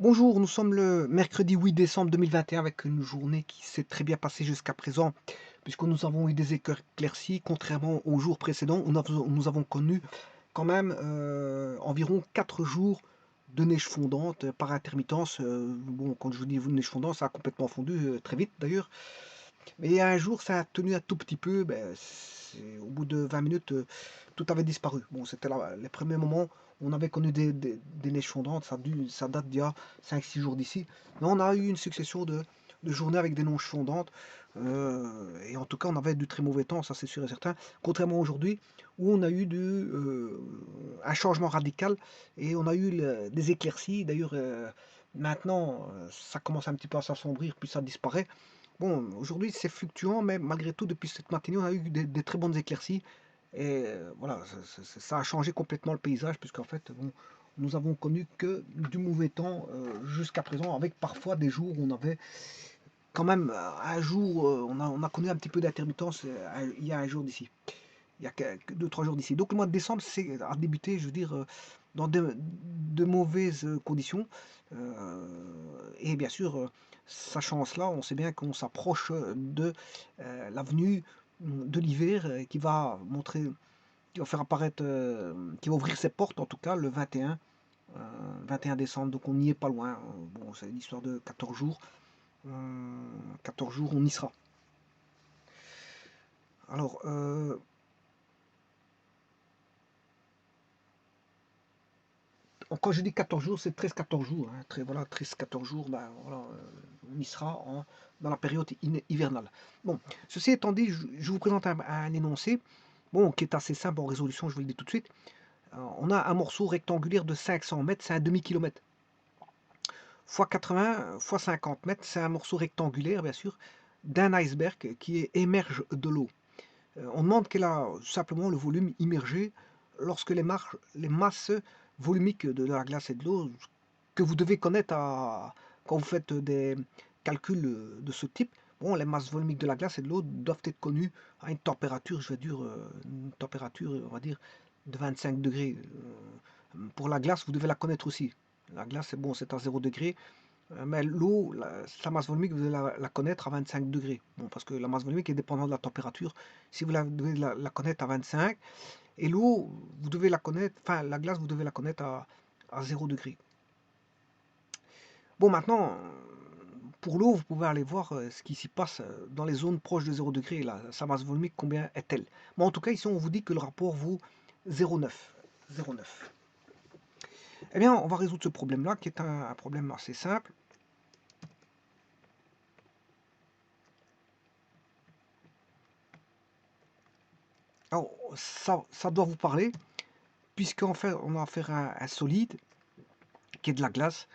Bonjour, nous sommes le mercredi 8 décembre 2021 avec une journée qui s'est très bien passée jusqu'à présent, puisque nous avons eu des éclaircies, contrairement aux jours précédents où nous avons connu quand même environ 4 jours de neige fondante par intermittence. Bon, quand je vous dis neige fondante, ça a complètement fondu très vite d'ailleurs. Mais il y a un jour, ça a tenu un tout petit peu, au bout de 20 minutes, tout avait disparu. Bon, c'était les premiers moments où on avait connu des neiges fondantes, ça date d'il y a 5-6 jours d'ici. Mais on a eu une succession de journées avec des neiges fondantes, et en tout cas, on avait du très mauvais temps, ça c'est sûr et certain. Contrairement à aujourd'hui, où on a eu un changement radical, et on a eu des éclaircies. D'ailleurs, maintenant, ça commence un petit peu à s'assombrir, puis ça disparaît. Bon, aujourd'hui c'est fluctuant, mais malgré tout, depuis cette matinée, on a eu des très bonnes éclaircies. Et voilà, ça a changé complètement le paysage, puisqu'en fait, bon, nous avons connu que du mauvais temps jusqu'à présent, avec parfois des jours où on avait quand même un jour, on a connu un petit peu d'intermittence il y a un jour d'ici, il y a 2-3 jours d'ici. Donc le mois de décembre a débuté, je veux dire, dans de mauvaises conditions. Et bien sûr, sachant cela, on sait bien qu'on s'approche de l'avenue de l'hiver qui va faire apparaître, qui va ouvrir ses portes en tout cas le 21 décembre. Donc on n'y est pas loin. Bon, c'est une histoire de 14 jours. 14 jours, on y sera. Alors, quand je dis 14 jours, c'est 13-14 jours. Hein. Voilà, 13-14 jours, voilà, on y sera dans la période hivernale. Bon, ceci étant dit, je vous présente un énoncé bon, qui est assez simple en résolution, je vous le dis tout de suite. On a un morceau rectangulaire de 500 mètres, c'est un demi-kilomètre. Fois 80, fois 50 mètres, c'est un morceau rectangulaire, bien sûr, d'un iceberg qui émerge de l'eau. On demande quel a simplement le volume immergé lorsque les masses volumiques de la glace et de l'eau que vous devez connaître quand vous faites des calculs de ce type. Bon, les masses volumiques de la glace et de l'eau doivent être connues à une température, je vais dire, une température, on va dire, de 25 degrés. Pour la glace, vous devez la connaître aussi. La glace, c'est bon, c'est à 0 degré. Mais l'eau, sa masse volumique, vous devez la connaître à 25 degrés. Bon, parce que la masse volumique est dépendante de la température. Si vous devez la connaître à 25, et l'eau, vous devez la connaître, enfin la glace, vous devez la connaître à 0 degré. Bon, maintenant, pour l'eau, vous pouvez aller voir ce qui s'y passe dans les zones proches de 0 degré. Là, sa masse volumique, combien est-elle? Bon, en tout cas, ici, on vous dit que le rapport vaut 0,9. 0,9. Eh bien, on va résoudre ce problème-là, qui est un problème assez simple. Alors, ça doit vous parler, puisqu'en fait, on a affaire à un solide, qui est de la glace,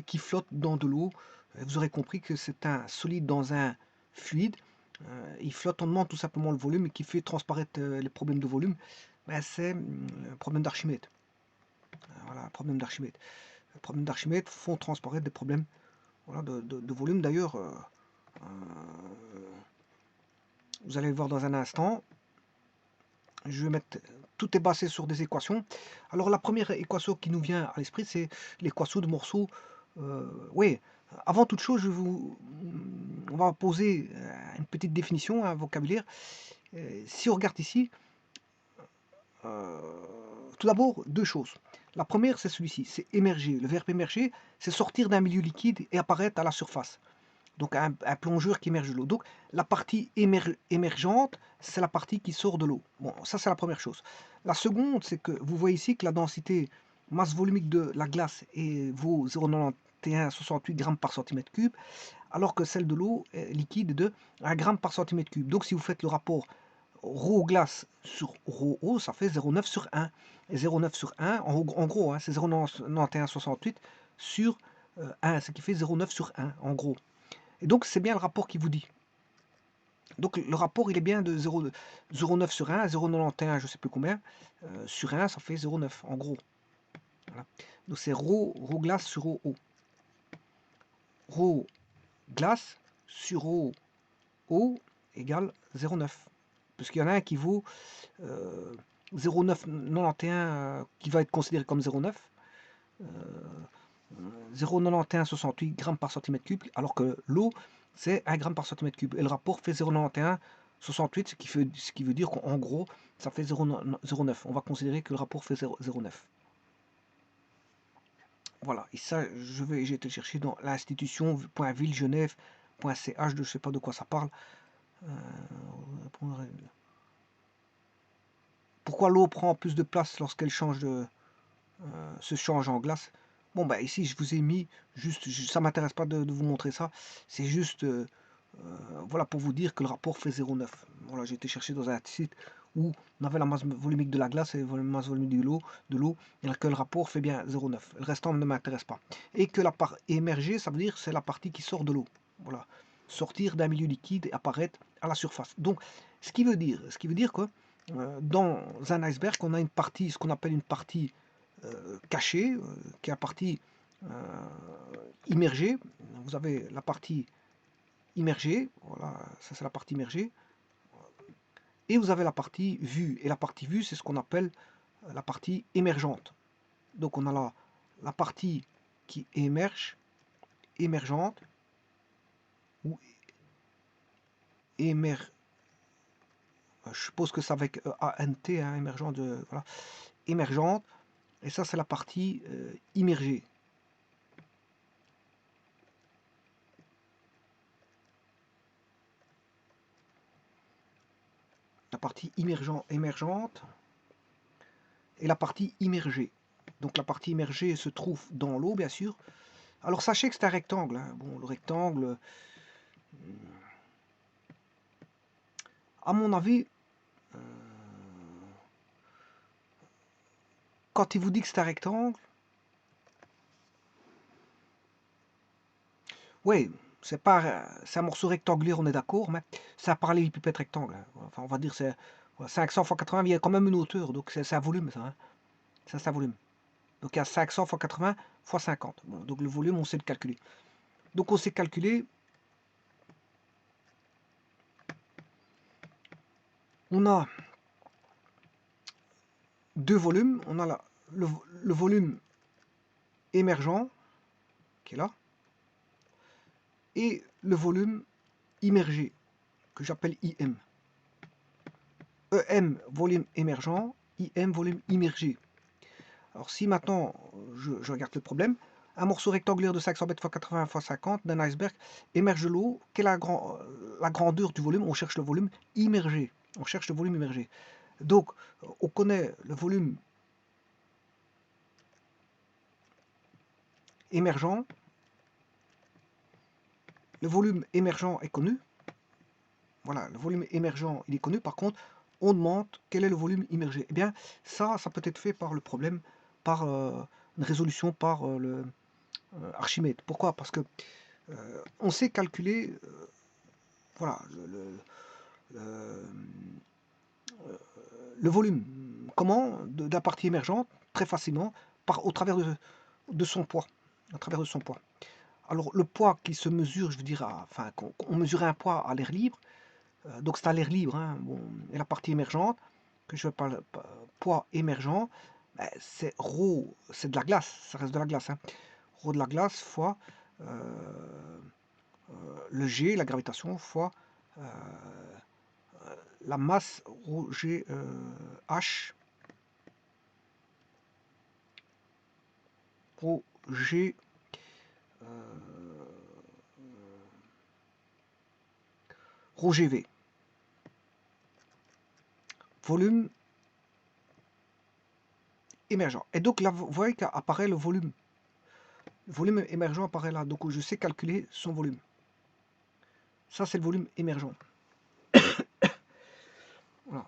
qui flotte dans de l'eau. Vous aurez compris que c'est un solide dans un fluide. Il flotte, on demande tout simplement le volume, et qui fait transparaître les problèmes de volume. C'est un problème d'Archimède. Voilà, un problème d'Archimède. Les problèmes d'Archimède font transparaître des problèmes voilà, de volume. D'ailleurs, vous allez le voir dans un instant. Je vais mettre tout est basé sur des équations. Alors la première équation qui nous vient à l'esprit, c'est l'équation de morceau. Oui, avant toute chose, on va poser une petite définition, un vocabulaire. Si on regarde ici, euh, tout d'abord, deux choses. La première, c'est celui-ci, c'est émerger. Le verbe émerger, c'est sortir d'un milieu liquide et apparaître à la surface. Donc un plongeur qui émerge de l'eau. Donc la partie émergente, c'est la partie qui sort de l'eau. Bon, ça c'est la première chose. La seconde, c'est que vous voyez ici que la densité masse volumique de la glace vaut 0,9168 grammes par centimètre cube, alors que celle de l'eau liquide est de 1 gramme par centimètre cube. Donc si vous faites le rapport ρ glace sur ρ eau, ça fait 0,9 sur 1. Et 0,9 sur 1, en gros, hein, c'est 0,9168 sur 1, ce qui fait 0,9 sur 1, en gros. Et donc, c'est bien le rapport qui vous dit. Donc, le rapport, il est bien de 0,9 sur 1, 0,91, je ne sais plus combien, sur 1, ça fait 0,9, en gros. Voilà. Donc, c'est ρ glace sur ρ eau. Ρ glace sur ρ eau égale 0,9. Parce qu'il y en a un qui vaut 0,991 qui va être considéré comme 0,9. 0,9168 grammes par centimètre cube, alors que l'eau, c'est 1 gramme par centimètre cube. Et le rapport fait 0,9168, ce qui veut dire qu'en gros, ça fait 0,9. On va considérer que le rapport fait 0,9. Voilà, et ça, j'ai été chercher dans l'institution.villegenève.ch, je ne sais pas de quoi ça parle. Pourquoi l'eau prend plus de place lorsqu'elle se change en glace? Bon, bah ici, je vous ai mis, juste, ça m'intéresse pas de vous montrer ça, c'est juste, voilà, pour vous dire que le rapport fait 0,9. Voilà, j'ai été chercher dans un site où on avait la masse volumique de la glace et la masse volumique de l'eau, et que le rapport fait bien 0,9. Le restant ne m'intéresse pas. Et que la part émergée, ça veut dire c'est la partie qui sort de l'eau. Voilà, sortir d'un milieu liquide et apparaître à la surface. Donc, ce qui veut dire que dans un iceberg, on a une partie, ce qu'on appelle une partie cachée, qui est la partie immergée. Vous avez la partie immergée, voilà, ça c'est la partie immergée, et vous avez la partie vue, et la partie vue c'est ce qu'on appelle la partie émergente. Donc on a la partie qui émerge, émergente, ou je suppose que c'est avec ANT, hein, émergent voilà, émergente, et ça c'est la partie immergée. La partie émergente et la partie immergée. Donc la partie immergée se trouve dans l'eau, bien sûr. Alors sachez que c'est un rectangle. Hein. Bon, le rectangle, à mon avis, quand il vous dit que c'est un rectangle, oui, c'est un morceau rectangulaire, on est d'accord, mais c'est un parallélépipède rectangle. Hein. Enfin, on va dire c'est 500 x 80, il y a quand même une hauteur, donc c'est un volume, ça. Hein. Ça, c'est un volume. Donc il y a 500 x 80 x 50. Bon, donc le volume, on sait le calculer. Donc on sait calculer. On a deux volumes. On a le volume émergent, qui est là, et le volume immergé, que j'appelle IM. EM, volume émergent, IM, volume immergé. Alors si maintenant, je regarde le problème, un morceau rectangulaire de 500 mètres x 80 x 50 d'un iceberg émerge de l'eau. Quelle est la grandeur du volume? On cherche le volume immergé. On cherche le volume immergé. Donc, on connaît le volume émergent. Le volume émergent est connu. Voilà, le volume émergent, il est connu. Par contre, on demande quel est le volume immergé. Eh bien, ça peut être fait par le problème, par une résolution par le Archimède. Pourquoi? Parce que on sait calculer, voilà, le volume. Comment? De la partie émergente, très facilement, au travers de son poids. À travers de son poids. Alors, le poids qui se mesure, je veux dire, enfin, on mesurait un poids à l'air libre, donc c'est à l'air libre, hein, bon, et la partie émergente, que je parle poids émergent, ben, c'est rho, c'est de la glace, ça reste de la glace. Hein. Rho de la glace fois le G, la gravitation, fois la masse rho G H, rho G rho GV. Volume émergent. Et donc là, vous voyez qu'apparaît le volume. Le volume émergent apparaît là. Donc je sais calculer son volume. Ça, c'est le volume émergent. Voilà.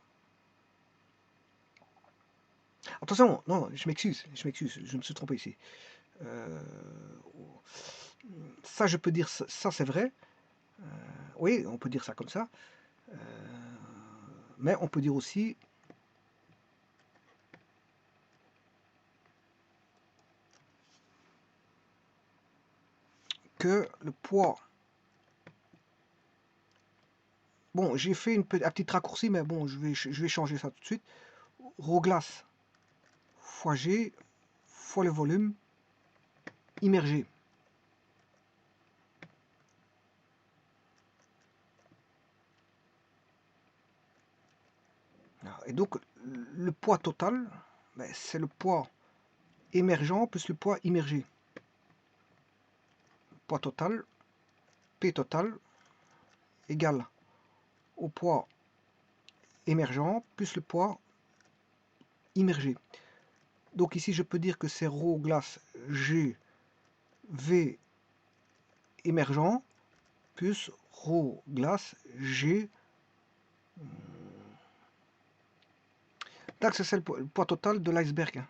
Attention, non, je m'excuse, je me suis trompé ici. Ça, je peux dire, ça c'est vrai. Oui, on peut dire ça comme ça. Mais on peut dire aussi que le poids... Bon, j'ai fait un petit raccourci, mais bon, je vais changer ça tout de suite. Rho glace fois G fois le volume immergé. Et donc, le poids total, ben, c'est le poids émergent plus le poids immergé. Poids total, P total, égale au poids émergent plus le poids immergé. Donc ici, je peux dire que c'est ρ glace G V émergent plus ρ glace G. C'est le poids total de l'iceberg.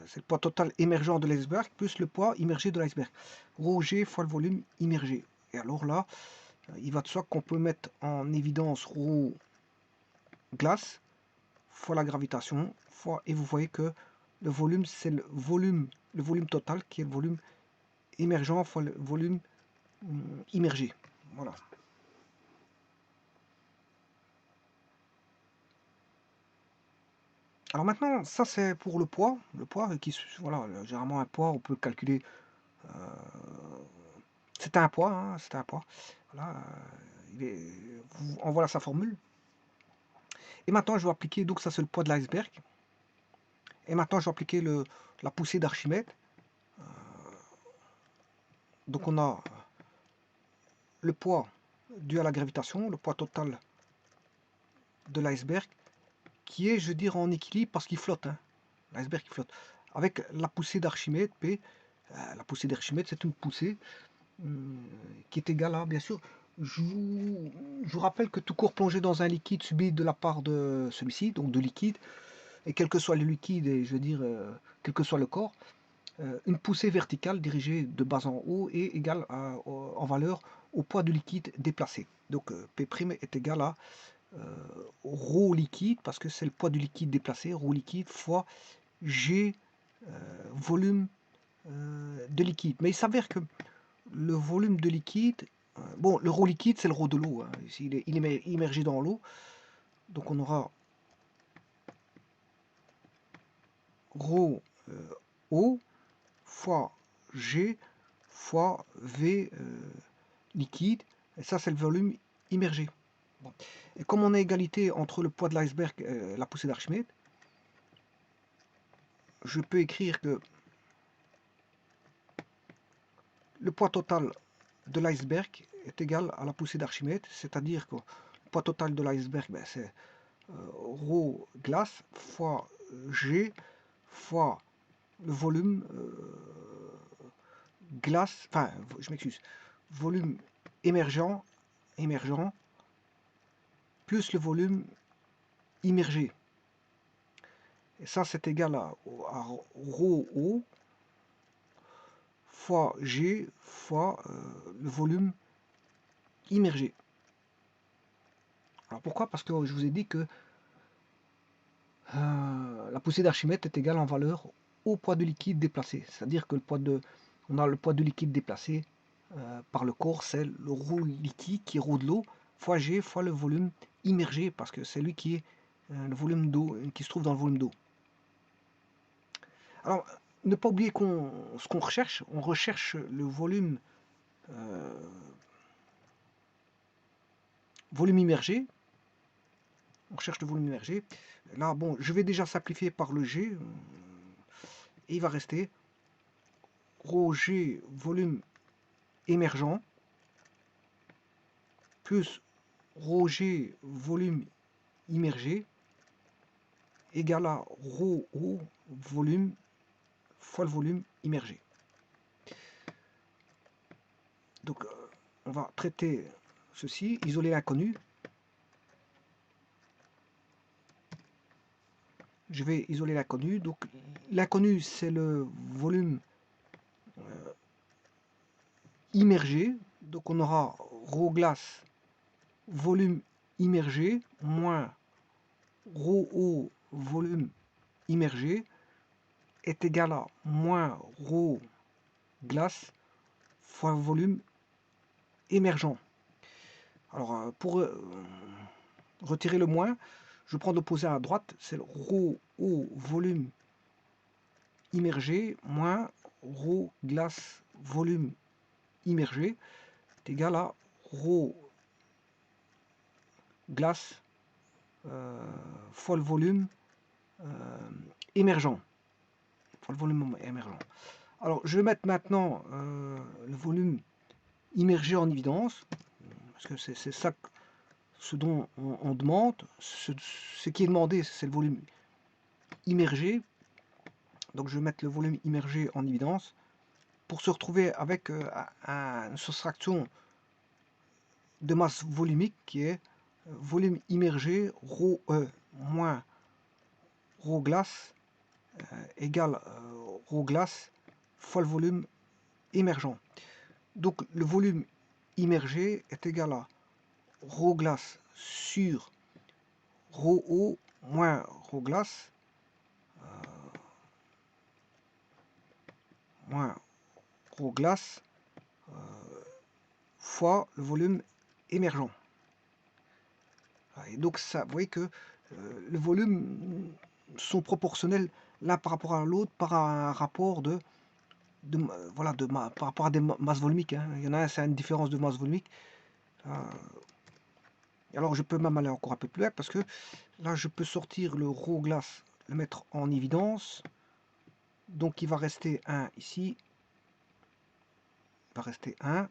C'est le poids total émergent de l'iceberg plus le poids immergé de l'iceberg. Rho G fois le volume immergé. Et alors là, il va de soi qu'on peut mettre en évidence ρ glace fois la gravitation fois, et vous voyez que le volume, c'est le volume total qui est le volume émergent fois le volume immergé. Voilà. Alors maintenant, ça c'est pour le poids. Le poids, voilà, généralement un poids, on peut le calculer. C'est un poids, hein, c'est un poids. Voilà, voilà sa formule. Et maintenant, je vais appliquer, donc ça c'est le poids de l'iceberg. Et maintenant, je vais appliquer la poussée d'Archimède. Donc on a le poids dû à la gravitation, le poids total de l'iceberg, qui est, je veux dire, en équilibre parce qu'il flotte. Hein. L'iceberg qui flotte. Avec la poussée d'Archimède, P. La poussée d'Archimède, c'est une poussée qui est égale à, bien sûr, je vous rappelle que tout corps plongé dans un liquide subit de la part de celui-ci, donc de liquide, et quel que soit le liquide, et je veux dire, quel que soit le corps, une poussée verticale dirigée de bas en haut est égale en valeur au poids du liquide déplacé. Donc P' est égal à ρ liquide, parce que c'est le poids du liquide déplacé, ρ liquide fois G volume de liquide. Mais il s'avère que le volume de liquide, bon, le ρ liquide, c'est le ρ de l'eau. Hein. Ici, il est immergé dans l'eau. Donc on aura ρ eau fois G fois V liquide. Et ça, c'est le volume immergé. Bon. Et comme on a égalité entre le poids de l'iceberg et la poussée d'Archimède, je peux écrire que le poids total de l'iceberg est égal à la poussée d'Archimède, c'est-à-dire que le poids total de l'iceberg, ben, c'est ρ glace fois G fois le volume glace, enfin, je m'excuse, volume émergent plus le volume immergé. Et ça, c'est égal à ρ eau fois G fois le volume immergé. Alors pourquoi? Parce que je vous ai dit que la poussée d'Archimède est égale en valeur au poids du liquide déplacé. C'est-à-dire que on a le poids du liquide déplacé par le corps, c'est le ρ liquide qui est ρ de l'eau, fois G fois le volume immergé, parce que c'est lui qui est le volume d'eau, qui se trouve dans le volume d'eau. Alors, ne pas oublier ce qu'on recherche, on recherche le volume immergé. On cherche le volume immergé. Là, bon, je vais déjà simplifier par le G. Et il va rester ρg volume émergent plus ρg volume immergé égale à ρ eau volume fois le volume immergé. Donc on va traiter ceci, isoler l'inconnu. Je vais isoler l'inconnu. Donc l'inconnu, c'est le volume immergé. Donc on aura ρ glace volume immergé moins ρ eau volume immergé est égal à moins ρ glace fois volume émergent. Alors pour retirer le moins, je prends l'opposé à droite, c'est le ρ eau volume immergé moins ρ glace volume immergé est égal à ρ glace fois le volume émergent. Fois le volume émergent. Alors, je vais mettre maintenant le volume immergé en évidence, parce que c'est ça ce dont on demande. Ce qui est demandé, c'est le volume immergé. Donc, je vais mettre le volume immergé en évidence pour se retrouver avec une soustraction de masse volumique qui est volume immergé ρE moins ρ glace égale ρ glace fois le volume émergent. Donc le volume immergé est égal à ρ glace sur ρO moins ρ glace moins ρ glace fois le volume émergent. Et donc ça, vous voyez que le volume sont proportionnels l'un par rapport à l'autre par un rapport par rapport à des masses volumiques. Hein. Il y en a un, c'est une différence de masse volumique. Alors je peux même aller encore un peu plus loin parce que là je peux sortir le ρ glace, le mettre en évidence. Donc il va rester 1 ici. Il va rester 1.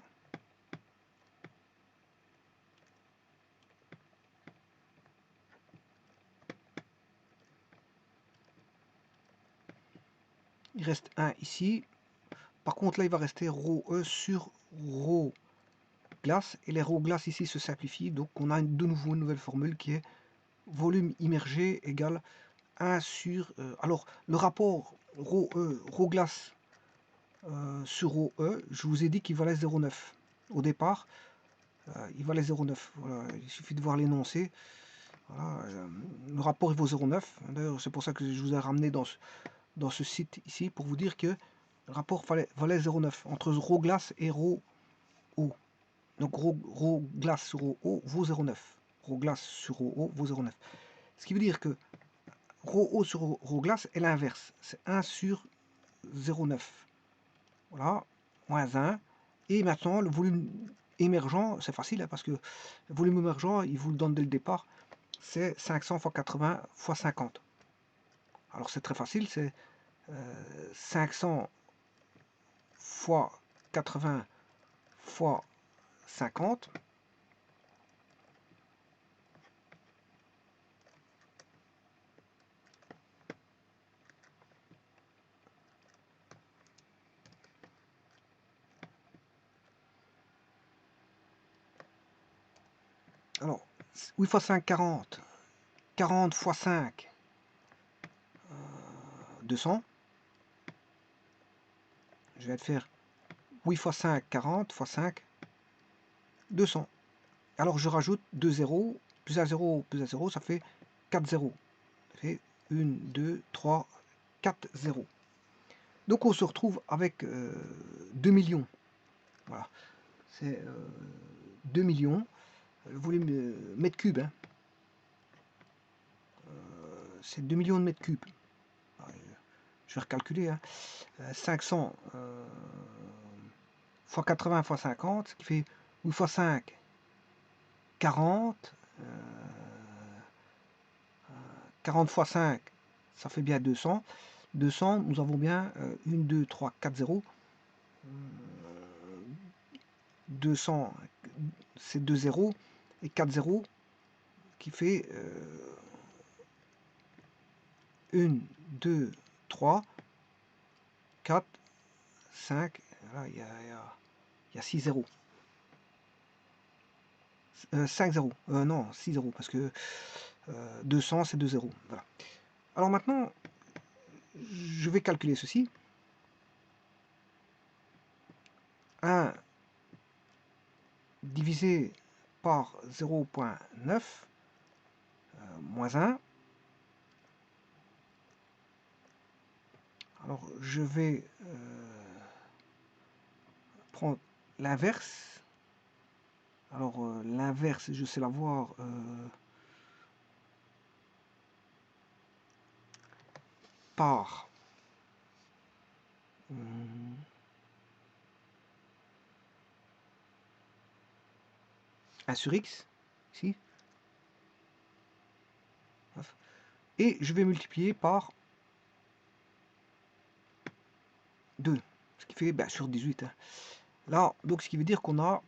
Il reste 1 ici. Par contre là il va rester ρE sur ρ glace. Et les ρ glace ici se simplifient. Donc on a de nouveau une nouvelle formule qui est volume immergé égale 1 sur... alors le rapport ρ glace sur ρE, je vous ai dit qu'il valait 0,9 au départ. Il valait 0,9. Voilà, il suffit de voir l'énoncé. Voilà, le rapport il vaut 0,9. D'ailleurs, c'est pour ça que je vous ai ramené dans ce site ici pour vous dire que le rapport valait 0,9 entre ρ glace et ρ O. Donc ρ glace sur ρ O vaut 0,9. ρ glace sur ρ O vaut 0,9. Ce qui veut dire que ρ O sur ρ glace est l'inverse. C'est 1 sur 0,9. Voilà, moins 1. Et maintenant, le volume émergent, c'est facile hein, parce que le volume émergent, il vous le donne dès le départ, c'est 500 fois 80 fois 50. Alors c'est très facile, c'est 500 fois 80 fois 50. Alors, 8 fois 5, 40. 40 fois 5, 200. Je vais te faire 8 fois 5, 40 fois 5, 200. Alors je rajoute 2 zéros, plus un 0, plus un 0, ça fait 4 zéros. Ça fait 1, 2, 3, 4 zéros. Donc on se retrouve avec 2 millions. Voilà. C'est 2 millions. Le volume mètres cubes. Hein. C'est 2 millions de mètres cubes. Je vais recalculer. Hein. 500 fois 80 fois 50, ce qui fait 8 fois 5, 40. 40 fois 5, ça fait bien 200. 200, nous avons bien 1, 2, 3, 4 zéros. 200, c'est 2 zéros. Et 4 zéros, qui fait 1, 2, 3, 4, 5. Là, il y a 6 zéros. 5 zéros. Non, 6 zéros, parce que 200, c'est 2 zéros. Voilà. Alors maintenant, je vais calculer ceci. 1 divisé par 0,9 moins 1. Alors je vais prendre l'inverse. Alors l'inverse, je sais l'avoir par 1 sur x, ici. Et je vais multiplier par 2, ce qui fait sur 18. Hein. Là, donc ce qui veut dire qu'on a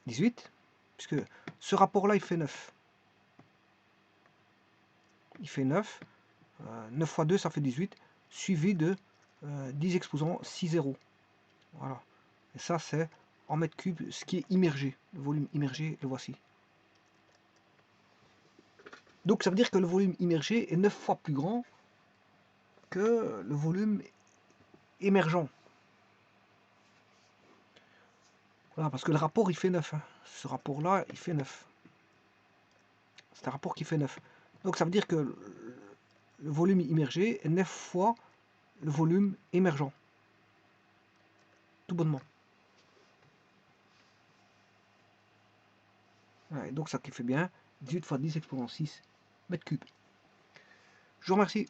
18, puisque ce rapport-là, il fait 9. Il fait 9. 9 fois 2, ça fait 18, suivi de 10 exposants 6 zéros. Voilà. Et ça, c'est en mètres cubes, ce qui est immergé. Le volume immergé, le voici. Donc ça veut dire que le volume immergé est 9 fois plus grand que le volume émergent. Voilà, parce que le rapport, il fait 9. Hein. Ce rapport-là, il fait 9. C'est un rapport qui fait 9. Donc ça veut dire que le volume immergé est 9 fois le volume émergent. Tout bonnement. Ouais, donc ça qui fait bien 18 fois 10 exponent 6 mètres cubes. Je vous remercie.